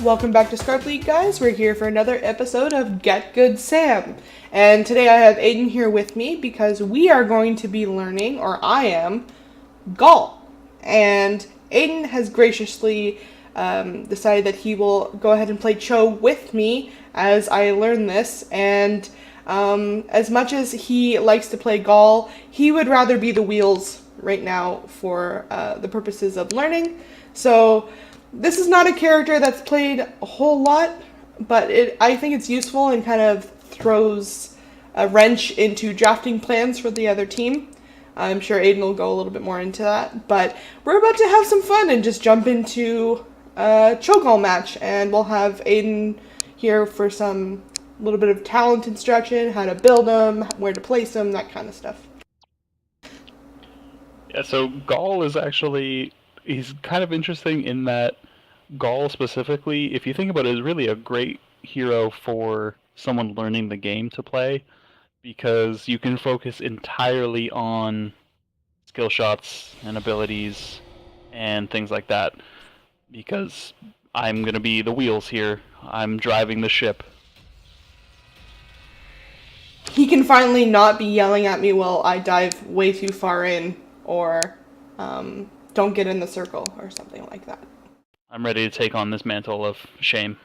Welcome back to Scarp League, guys. We're here for another episode of Get Good Sam. And today I have Aden here with me because we are going to be learning, or I am, Gall. And Aden has graciously decided that he will go ahead and play Cho with me as I learn this. And as much as he likes to play Gall, he would rather be the wheels right now for the purposes of learning. So this is not a character that's played a whole lot, but I think it's useful and kind of throws a wrench into drafting plans for the other team. I'm sure Aden will go a little bit more into that, but we're about to have some fun and just jump into a Cho'Gall match, and we'll have Aden here for some little bit of talent instruction, how to build them, where to place them, that kind of stuff. Yeah, so Gall is actually, he's kind of interesting in that Gall specifically, if you think about it, is really a great hero for someone learning the game to play, because you can focus entirely on skill shots and abilities and things like that, because I'm going to be the wheels here. I'm driving the ship. He can finally not be yelling at me while I dive way too far in, or don't get in the circle, or something like that. I'm ready to take on this mantle of shame.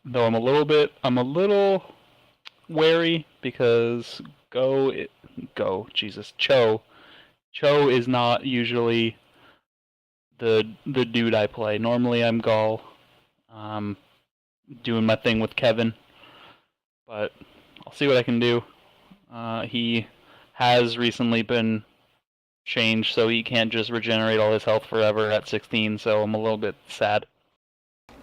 Though I'm a little wary because Cho is not usually the dude I play. Normally I'm Gall, doing my thing with Kevin, but I'll see what I can do. He has recently been changed, so he can't just regenerate all his health forever at 16, so I'm a little bit sad.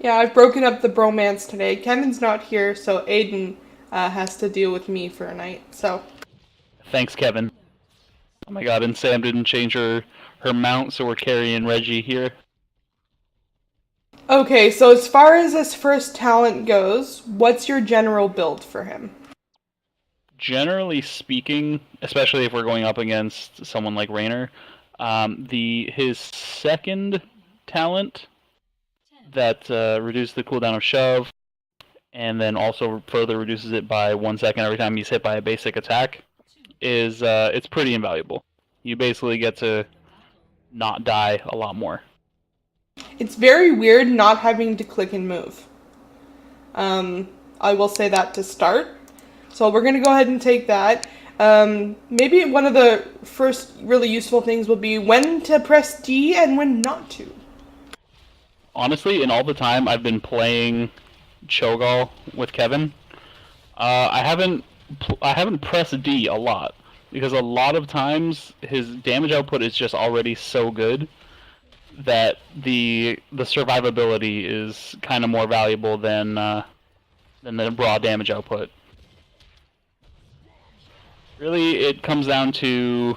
Yeah, I've broken up the bromance today. Kevin's not here, so Aden has to deal with me for a night, so. Thanks, Kevin. Oh my god, and Sam didn't change her mount, so we're carrying Reggie here. Okay, so as far as this first talent goes, what's your general build for him? Generally speaking, especially if we're going up against someone like Raynor, his second talent that reduces the cooldown of shove, and then also further reduces it by 1 second every time he's hit by a basic attack, is it's pretty invaluable. You basically get to not die a lot more. It's very weird not having to click and move. I will say that to start. So we're going to go ahead and take that. Maybe one of the first really useful things will be when to press D and when not to. Honestly, in all the time I've been playing Cho'Gall with Kevin, I haven't pressed D a lot, because a lot of times his damage output is just already so good that the survivability is kind of more valuable than the raw damage output. Really, it comes down to,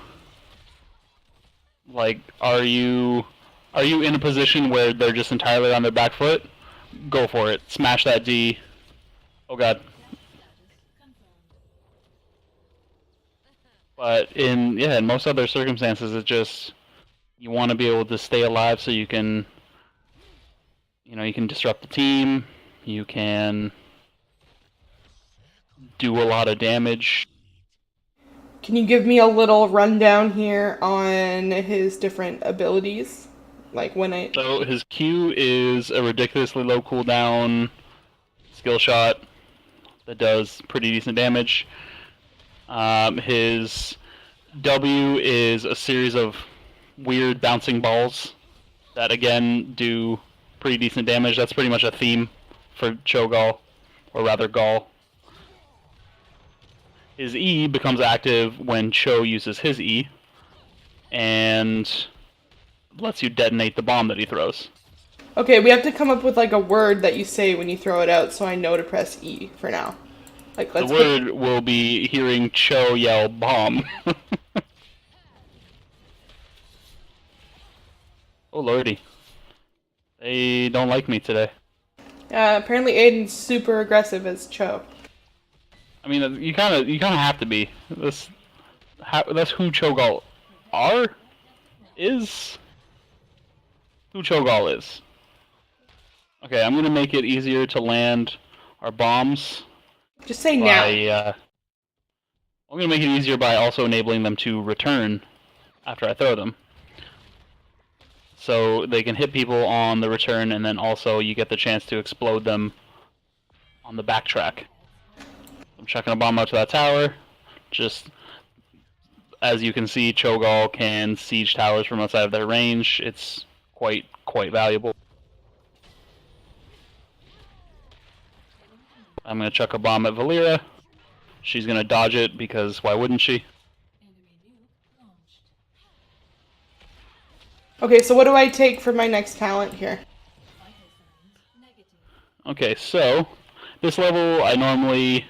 like, are you in a position where they're just entirely on their back foot? Go for it. Smash that D. Oh god. But in most other circumstances, it's just you want to be able to stay alive so you can disrupt the team, you can do a lot of damage. Can you give me a little rundown here on his different abilities? So his Q is a ridiculously low cooldown skill shot that does pretty decent damage. His W is a series of weird bouncing balls that again do pretty decent damage. That's pretty much a theme for Cho'Gall, or rather Gall. His E becomes active when Cho uses his E, and lets you detonate the bomb that he throws. Okay, we have to come up with like a word that you say when you throw it out, so I know to press E for now. The word will be hearing Cho yell bomb. Oh lordy. They don't like me today. Apparently Aiden's super aggressive as Cho. I mean, you kind of have to be. That's who Cho'Gall is. Who Cho'Gall is. Okay, I'm gonna make it easier to land our bombs Just say by. now. I'm gonna make it easier by also enabling them to return after I throw them. So they can hit people on the return, and then also you get the chance to explode them on the backtrack. I'm chucking a bomb out to that tower. Just as you can see, Cho'Gall can siege towers from outside of their range. It's quite valuable. I'm gonna chuck a bomb at Valera. She's gonna dodge it because why wouldn't she? Okay, so what do I take for my next talent here? Okay, so this level I normally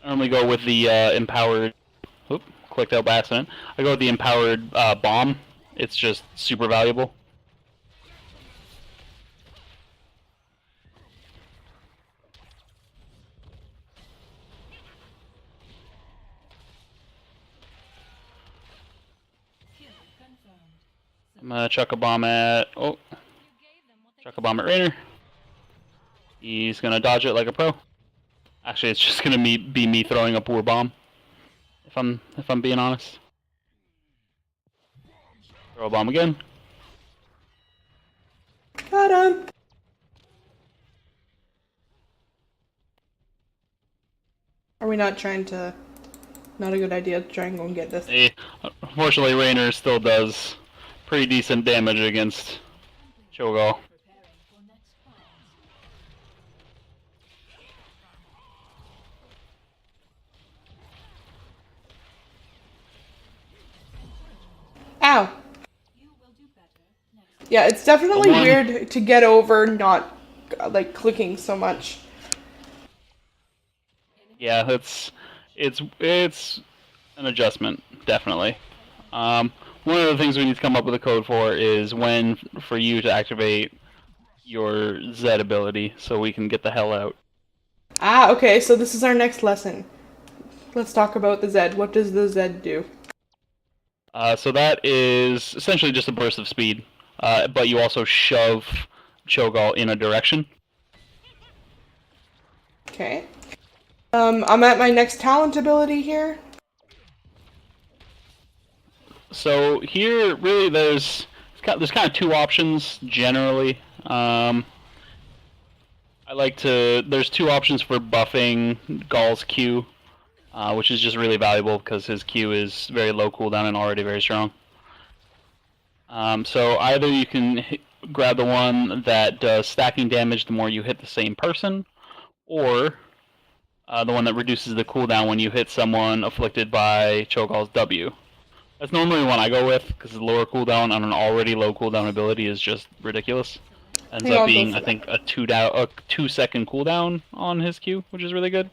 go with the empowered. Oop, clicked out by accident. I go with the empowered bomb. It's just super valuable. I'm gonna chuck a bomb at. Oh, chuck a bomb at Rainer. He's gonna dodge it like a pro. Actually, it's just gonna be me throwing a poor bomb. If I'm being honest. Throw a bomb again. Got him. Are we not trying to... Not a good idea to try and go and get this. Hey, unfortunately, Rainer still does pretty decent damage against Cho'Gall. Ow. Yeah, it's definitely weird to get over not, like, clicking so much. Yeah, it's an adjustment, definitely. One of the things we need to come up with a code for is when for you to activate your Z ability, so we can get the hell out. Ah, okay, so this is our next lesson. Let's talk about the Z. What does the Z do? So that is essentially just a burst of speed, but you also shove Cho'Gall in a direction. Okay. I'm at my next talent ability here. So here, really, there's kind of two options generally. There's two options for buffing Gall's Q, which is just really valuable because his Q is very low cooldown and already very strong. So either you can grab the one that does stacking damage the more you hit the same person, or the one that reduces the cooldown when you hit someone afflicted by Cho'Gall's W. That's normally the one I go with, because the lower cooldown on an already low cooldown ability is just ridiculous. Ends up being, I think, a 2-second cooldown on his Q, which is really good.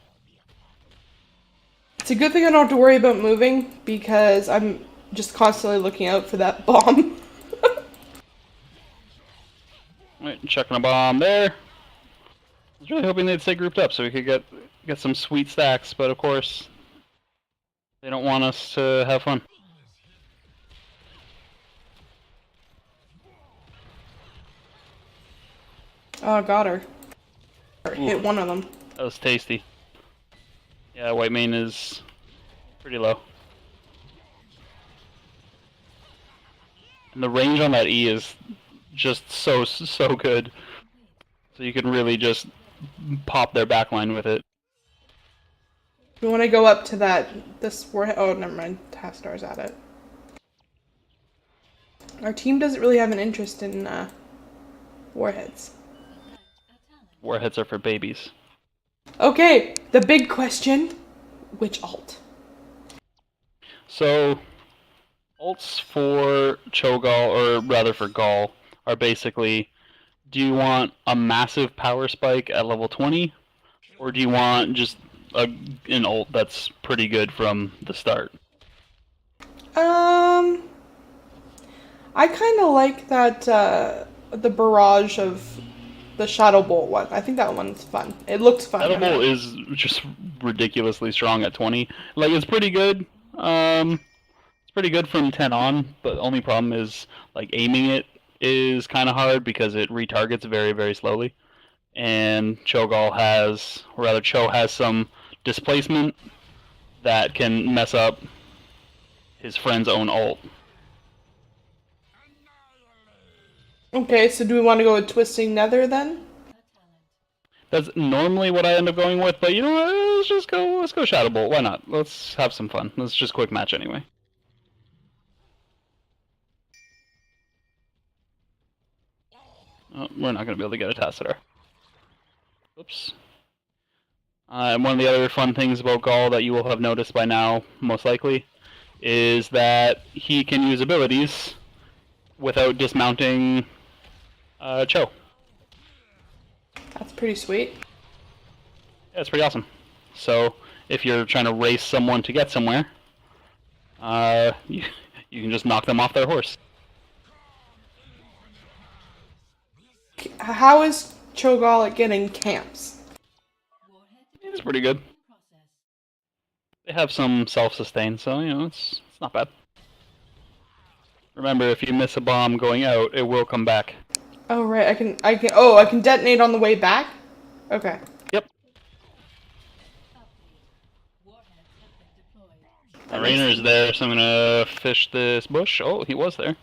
It's a good thing I don't have to worry about moving, because I'm just constantly looking out for that bomb. Right, chucking a bomb there. I was really hoping they'd stay grouped up so we could get some sweet stacks, but of course, they don't want us to have fun. Oh, got her. Or hit one of them. That was tasty. Yeah, white main is pretty low. And the range on that E is just so good. So you can really just pop their backline with it. We want to go up to this warhead. Oh, never mind. Tastar's at it. Our team doesn't really have an interest in warheads. Warheads are for babies. Okay, the big question. Which alt? So, ults for Cho'Gall, or rather for Gall, are basically, do you want a massive power spike at level 20? Or do you want just an ult that's pretty good from the start? I kind of like that, the barrage of the Shadow Bolt one. I think that one's fun. It looks fun. Shadow Bolt is just ridiculously strong at 20. Like, it's pretty good. It's pretty good from 10 on, but the only problem is, like, aiming it is kind of hard because it retargets very, very slowly. And Cho'Gall has, or rather Cho has some displacement that can mess up his friend's own ult. Okay, so do we want to go with Twisting Nether then? That's normally what I end up going with, but you know what? Let's go Shadow Bolt. Why not? Let's have some fun. Let's just quick match anyway. Oh, we're not going to be able to get a Tacitor. Oops. And one of the other fun things about Gall that you will have noticed by now, most likely, is that he can use abilities without dismounting Cho. That's pretty sweet. Yeah, it's pretty awesome. So, if you're trying to race someone to get somewhere, you can just knock them off their horse. How is Cho'Gall at getting camps? It's pretty good. They have some self-sustain, so you know it's not bad. Remember, if you miss a bomb going out, it will come back. Oh right, I can detonate on the way back? Okay. Yep. The Rainer's there, so I'm gonna fish this bush. Oh, he was there.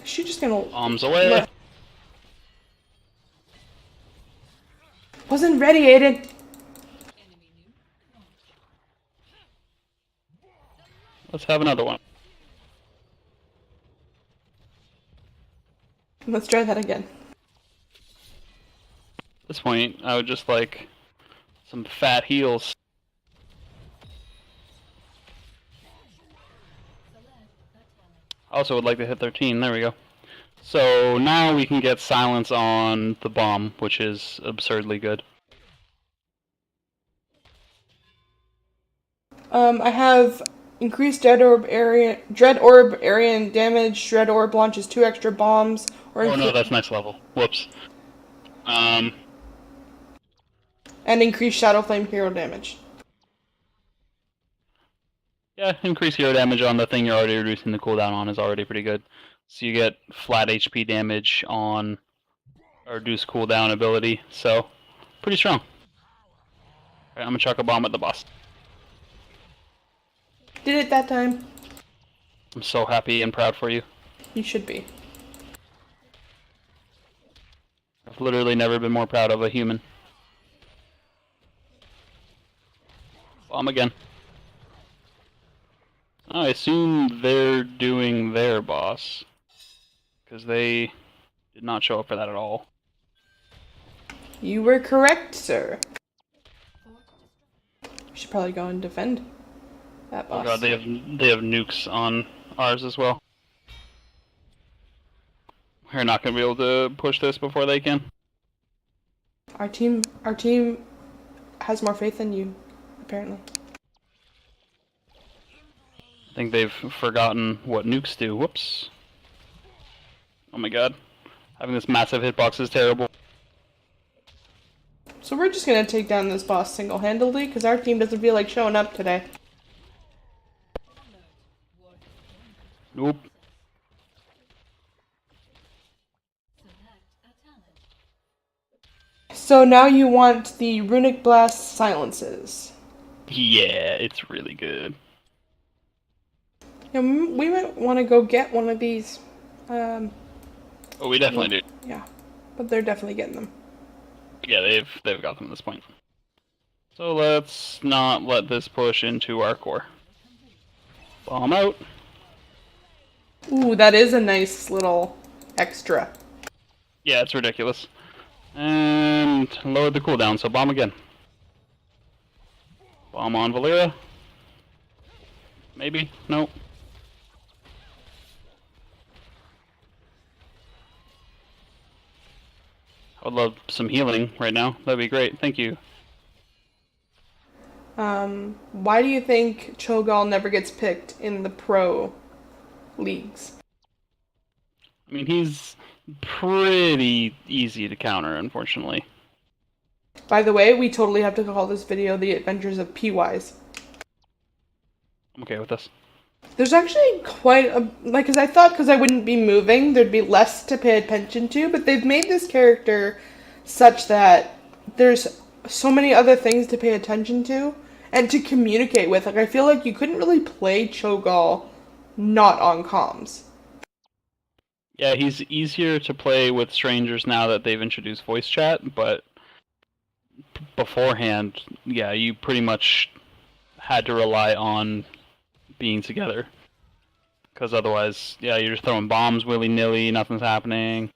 Is she just gonna Bombs away. Wasn't ready, Aden. Let's have another one. Let's try that again. At this point, I would just like some fat heals. I also would like to hit 13. There we go. So now we can get silence on the bomb, which is absurdly good. I have increased Dread Orb area and damage. Dread Orb launches 2 extra bombs. Oh no, that's next level. Whoops. And increased Shadow Flame hero damage. Yeah, increase hero damage on the thing you're already reducing the cooldown on is already pretty good. So you get flat HP damage on a reduced cooldown ability, so pretty strong. Alright, I'm gonna chuck a bomb at the boss. Did it that time. I'm so happy and proud for you. You should be. I've literally never been more proud of a human. Bomb again. I assume they're doing their boss, because they did not show up for that at all. You were correct, sir. We should probably go and defend that boss. Oh god, they have nukes on ours as well. We're not gonna be able to push this before they can. Our team has more faith than you, apparently. I think they've forgotten what nukes do. Whoops. Oh my god. Having this massive hitbox is terrible. So we're just gonna take down this boss single-handedly, because our team doesn't feel like showing up today. Nope. So now you want the Runic Blast silences. Yeah, it's really good. Yeah, we might want to go get one of these. Oh, we definitely do. Yeah, but they're definitely getting them. Yeah, they've got them at this point. So let's not let this push into our core. Bomb out. Ooh, that is a nice little extra. Yeah, it's ridiculous. And lowered the cooldown, so bomb again. Bomb on Valera. Maybe? Nope. I would love some healing right now. That'd be great. Thank you. Why do you think Cho'Gall never gets picked in the pro leagues? I mean, he's pretty easy to counter, unfortunately. By the way, we totally have to call this video The Adventures of Pea'wise. I'm okay with this. There's actually quite a, like, because I thought because I wouldn't be moving, there'd be less to pay attention to, but they've made this character such that there's so many other things to pay attention to and to communicate with. Like, I feel like you couldn't really play Cho'Gall not on comms. Yeah, he's easier to play with strangers now that they've introduced voice chat, but beforehand, yeah, you pretty much had to rely on being together. Because otherwise, yeah, you're just throwing bombs willy-nilly, nothing's happening.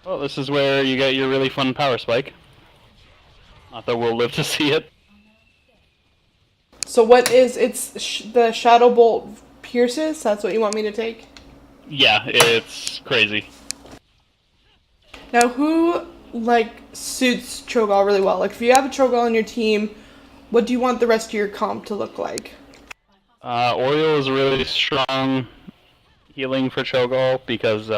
Well, this is where you get your really fun power spike. Not that we'll live to see it. So what is the Shadow Bolt pierces? That's what you want me to take? Yeah, it's crazy. Now, who suits Cho'Gall really well? Like, if you have a Cho'Gall on your team, what do you want the rest of your comp to look like? Oriole is really strong healing for Cho'Gall because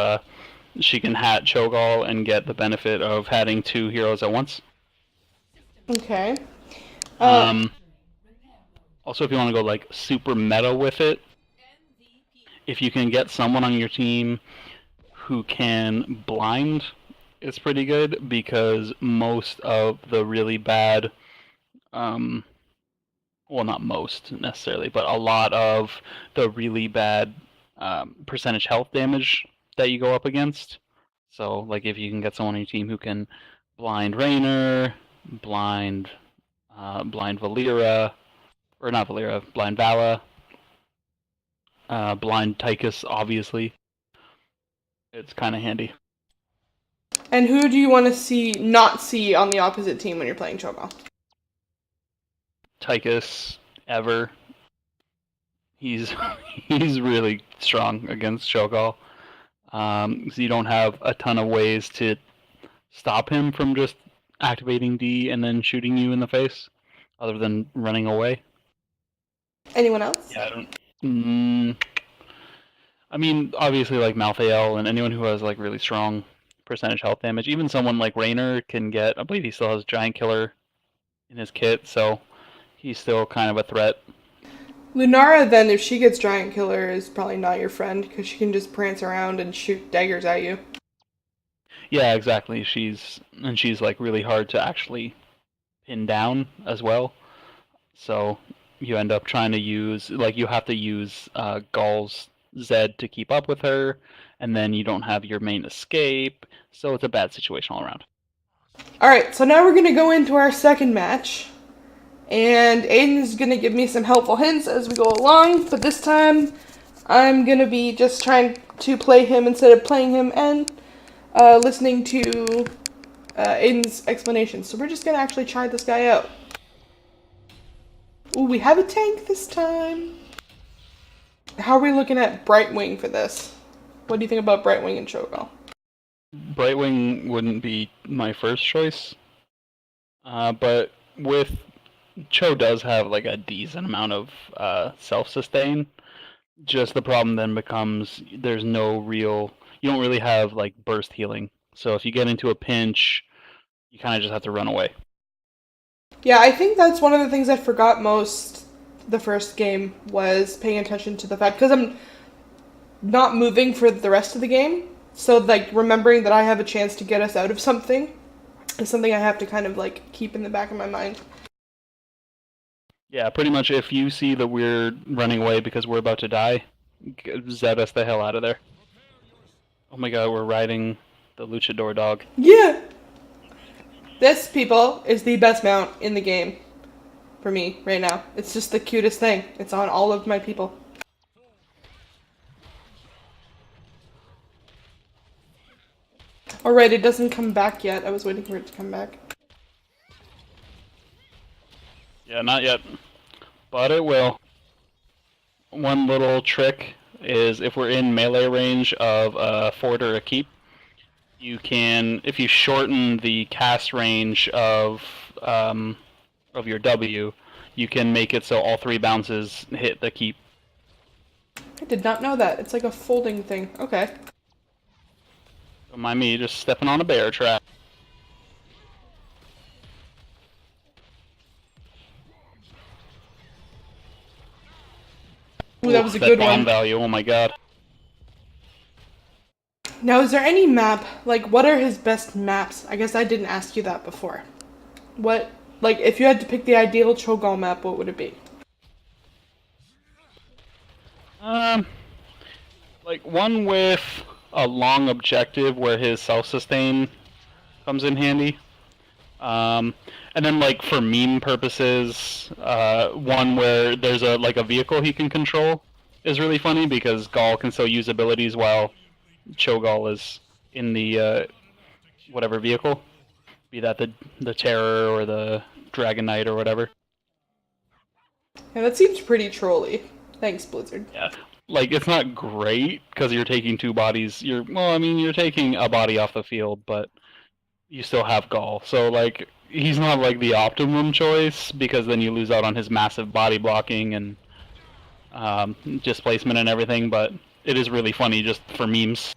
she can hat Cho'Gall and get the benefit of hatting 2 heroes at once. Okay. Also, if you want to go like super meta with it, if you can get someone on your team who can blind, it's pretty good because most of the really bad, well, not most necessarily, but a lot of the really bad percentage health damage that you go up against. So, like, if you can get someone on your team who can blind Raynor, blind Valera, or not Valera, blind Vala, blind Tychus, obviously, it's kind of handy. And who do you want to not see on the opposite team when you're playing Cho'Gall? Tychus, ever. He's he's really strong against Cho'Gall. So you don't have a ton of ways to stop him from just activating D and then shooting you in the face, other than running away. Anyone else? Yeah, I don't. I mean, obviously, like Malthael and anyone who has like really strong percentage health damage. Even someone like Raynor can get. I believe he still has Giant Killer in his kit, so he's still kind of a threat. Lunara, then, if she gets Giant Killer, is probably not your friend because she can just prance around and shoot daggers at you. Yeah, exactly. She's like really hard to actually pin down as well. So you end up trying to use you have to use Gall's Zed to keep up with her, and then you don't have your main escape. So it's a bad situation all around. All right, so now we're gonna go into our second match. And Aiden's gonna give me some helpful hints as we go along, but this time I'm gonna be just trying to play him instead of playing him and listening to Aiden's explanation. So we're just gonna actually try this guy out. Ooh, we have a tank this time. How are we looking at Brightwing for this? What do you think about Brightwing and Cho'Gall? Brightwing wouldn't be my first choice, but with Cho does have like a decent amount of self-sustain. Just the problem then becomes there's no real, you don't really have like burst healing. So if you get into a pinch, you kind of just have to run away. Yeah, I think that's one of the things I forgot most the first game was paying attention to the fact, because I'm not moving for the rest of the game. So like remembering that I have a chance to get us out of something is something I have to kind of like keep in the back of my mind. Yeah, pretty much if you see that we're running away because we're about to die, zed us the hell out of there. Oh my god, we're riding the luchador dog. Yeah! This, people, is the best mount in the game for me right now. It's just the cutest thing. It's on all of my people. Alright, it doesn't come back yet. I was waiting for it to come back. Yeah, not yet. But it will. One little trick is if we're in melee range of a fort or a keep, you can, if you shorten the cast range of of your W, you can make it so all 3 bounces hit the keep. I did not know that. It's like a folding thing. Okay. Don't mind me just stepping on a bear trap. Ooh, that was a that good bomb one. value, oh my god. Now, is there any map, like, what are his best maps? I guess I didn't ask you that before. What, like, if you had to pick the ideal Cho'Gall map, what would it be? Like one with a long objective where his self-sustain comes in handy. And then like for meme purposes, one where there's a vehicle he can control is really funny because Gall can still use abilities while Cho'Gall is in the whatever vehicle, be that the Terror or the Dragon Knight or whatever. Yeah, that seems pretty trolly. Thanks, Blizzard. Yeah, like it's not great because you're taking 2 bodies. You're taking a body off the field, but you still have Gall. So like he's not like the optimum choice because then you lose out on his massive body blocking and displacement and everything. But it is really funny just for memes.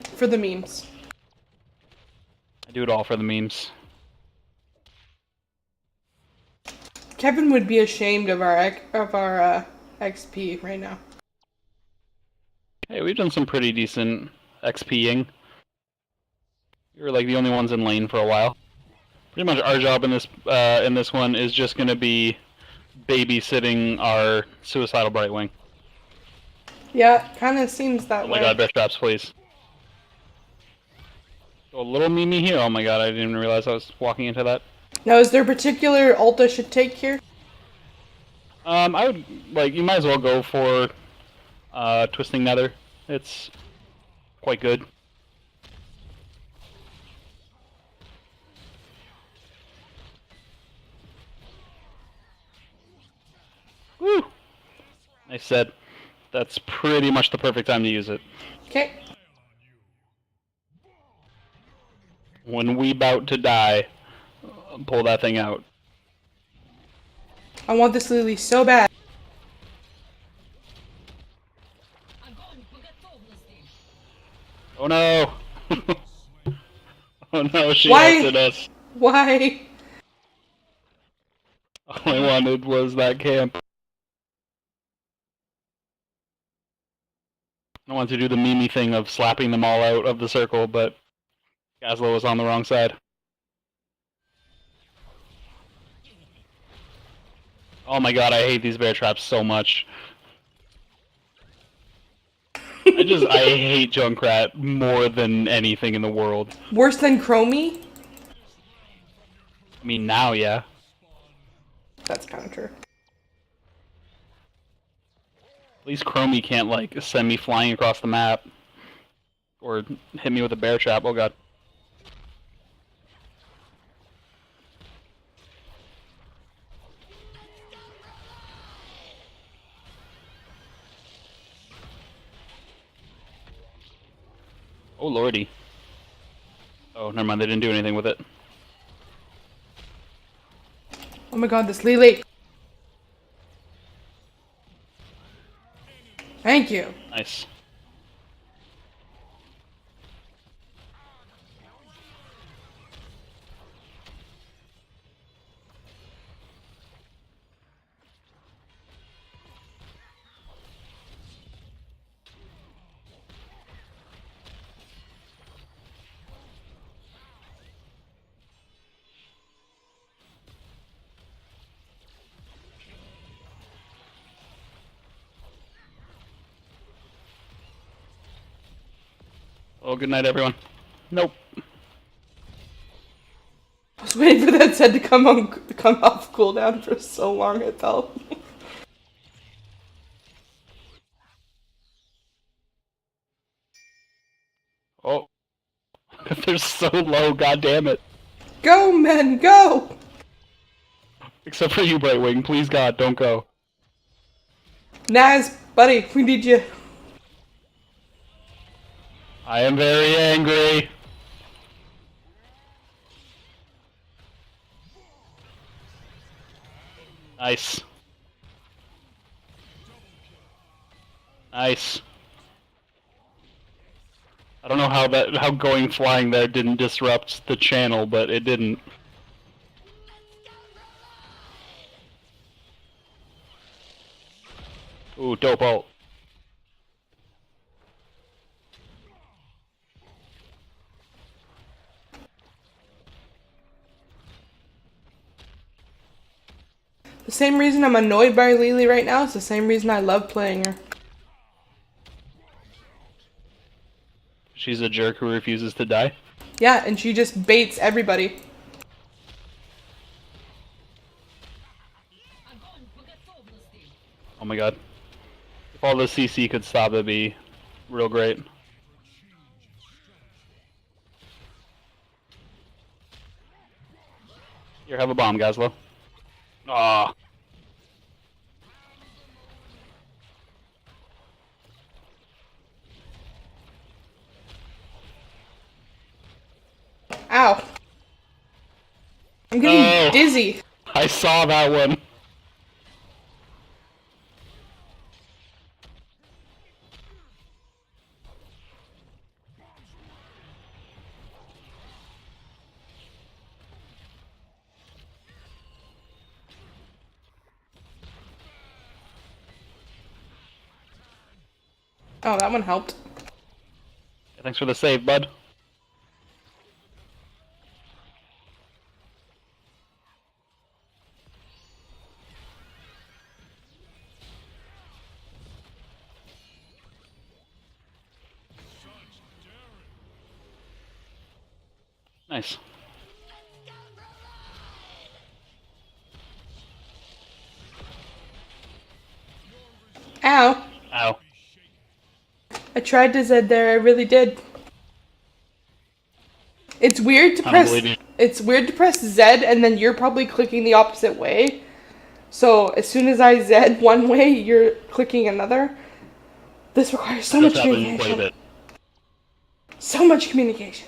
For the memes. I do it all for the memes. Kevin would be ashamed of our XP right now. Hey, we've done some pretty decent XPing. We were like the only ones in lane for a while. Pretty much our job in this one is just gonna be babysitting our suicidal Brightwing. Yeah, kind of seems that way. Oh my god, best traps, please. A little Mimi here. Oh my god, I didn't even realize I was walking into that. Now, is there a particular ult I should take here? I would, like, you might as well go for Twisting Nether. It's quite good. Woo! Nice set. That's pretty much the perfect time to use it. Okay. When we bout to die, pull that thing out. I want this Lily so bad. Oh no! Oh no, she Why? ulted us. Why? All I wanted was that camp. I wanted to do the Mimi thing of slapping them all out of the circle, but Gazlo was on the wrong side. Oh my god, I hate these bear traps so much. I hate Junkrat more than anything in the world. Worse than Chromie? I mean, now, yeah. That's kind of true. At least Chromie can't, like, send me flying across the map. Or hit me with a bear trap, oh god. Oh lordy. Oh, never mind, they didn't do anything with it. Oh my god, this Lily. Thank you. Nice. Oh, good night, everyone. Nope. I was waiting for that set to come off cooldown for so long it felt. Oh. They're so low, god damn it. Go, men, go! Except for you, Brightwing. Please, God, don't go. Naz, buddy, we need you. I am very angry. Nice. Nice. I don't know how going flying there didn't disrupt the channel, but it didn't. Ooh, dope ult. The same reason I'm annoyed by Lily right now is the same reason I love playing her. She's a jerk who refuses to die. Yeah, and she just baits everybody. Oh my god. If all the CC could stop, it'd be real great. Here, have a bomb, Gazlo. Ah. Ow. I'm getting dizzy. I saw that one. Oh, that one helped. Thanks for the save, bud. Nice. Ow. Ow. I tried to Z there, I really did. It's weird to press Z and then you're probably clicking the opposite way. So as soon as I Z one way, you're clicking another. This requires so much communication. So much communication.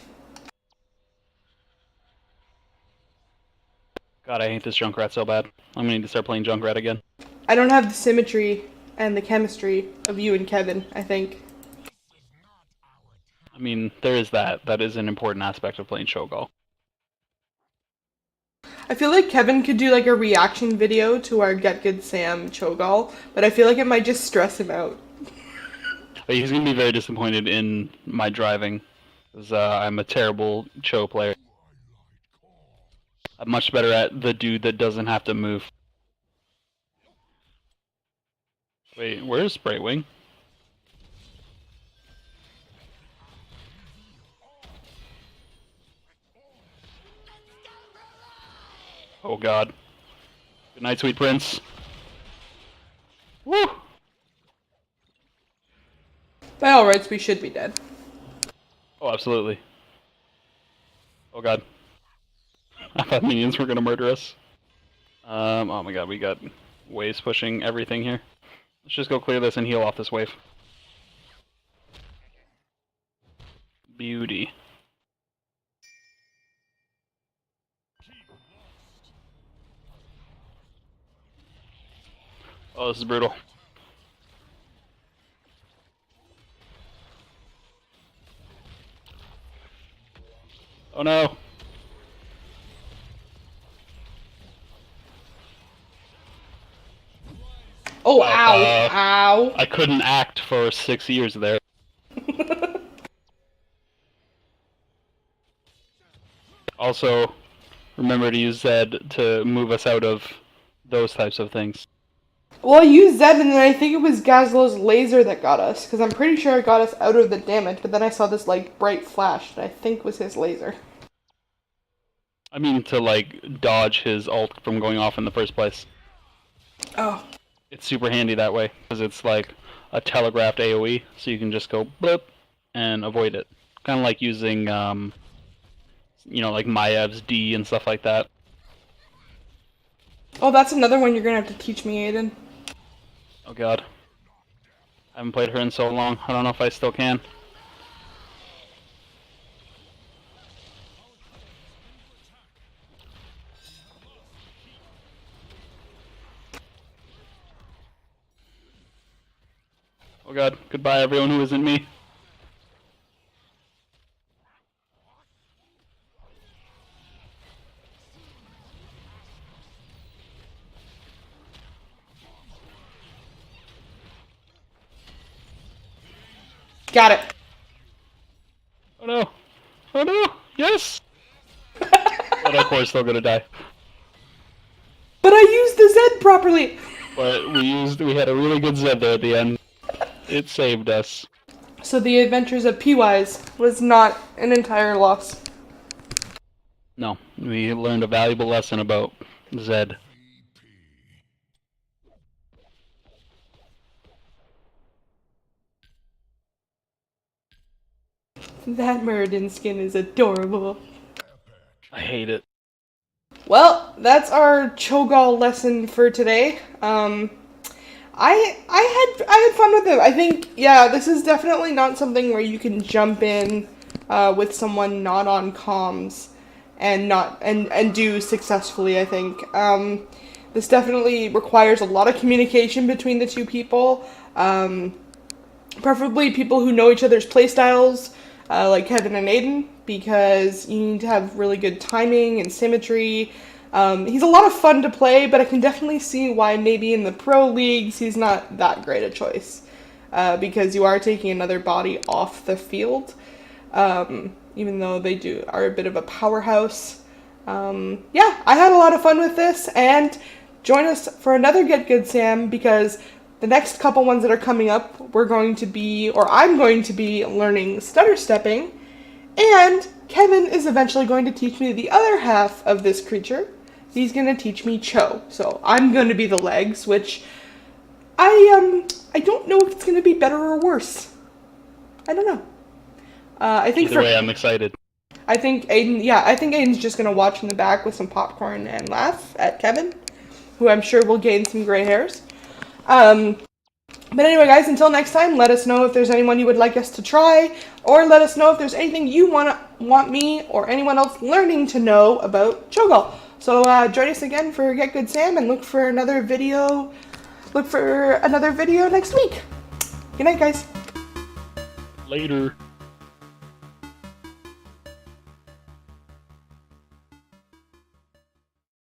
God, I hate this Junkrat so bad. I'm gonna need to start playing Junkrat again. I don't have the symmetry and the chemistry of you and Kevin, I think. I mean, there is that. That is an important aspect of playing Cho'Gall. I feel like Kevin could do like a reaction video to our Get Good Sam Cho'Gall, but I feel like it might just stress him out. But he's gonna be very disappointed in my driving, because I'm a terrible Cho player. I'm much better at the dude that doesn't have to move. Wait, where's Spraywing? Oh god. Good night, sweet prince. Woo! By all rights, we should be dead. Oh, absolutely. Oh god. I thought minions were gonna murder us. Oh my god, we got waves pushing everything here. Let's just go clear this and heal off this wave. Beauty. Oh, this is brutal. Oh no! Oh, ow! Ow! I couldn't act for 6 years there. Also, remember to use Zed to move us out of those types of things. Well, I used Zed and then I think it was Gazlo's laser that got us, because I'm pretty sure it got us out of the damage, but then I saw this, like, bright flash that I think was his laser. I mean to, like, dodge his ult from going off in the first place. Oh. It's super handy that way, because it's like a telegraphed AoE, so you can just go blip and avoid it. Kind of like using, you know, like Maev's D and stuff like that. Oh, that's another one you're gonna have to teach me, Aden. Oh god. I haven't played her in so long, I don't know if I still can. Oh god, goodbye everyone who isn't me. Got it. Oh no! Oh no! Yes! But of course they're gonna die. But I used the Zed properly! But we had a really good Zed there at the end. It saved us. So the adventures of Pea'wise was not an entire loss. No, we learned a valuable lesson about Zed. That Muradin skin is adorable. I hate it. Well, that's our Cho'Gall lesson for today. I had fun with it. I think, yeah, this is definitely not something where you can jump in with someone not on comms and do successfully. I think this definitely requires a lot of communication between the two people. Preferably people who know each other's playstyles, like Kevin and Aden, because you need to have really good timing and symmetry. He's a lot of fun to play, but I can definitely see why maybe in the pro leagues he's not that great a choice, because you are taking another body off the field, even though they are a bit of a powerhouse. Yeah, I had a lot of fun with this, and join us for another Get Good Sam, because the next couple ones that are coming up, I'm going to be learning stutter stepping, and Kevin is eventually going to teach me the other half of this creature. He's going to teach me Cho. So I'm going to be the legs, which I don't know if it's going to be better or worse. I don't know. I think Either way, I'm excited. I think Aiden's just going to watch in the back with some popcorn and laugh at Kevin, who I'm sure will gain some gray hairs. But anyway, guys, until next time, let us know if there's anyone you would like us to try, or let us know if there's anything you want me or anyone else learning to know about Cho'Gall. So join us again for Get Good Sam, and look for another video next week. Good night, guys. Later.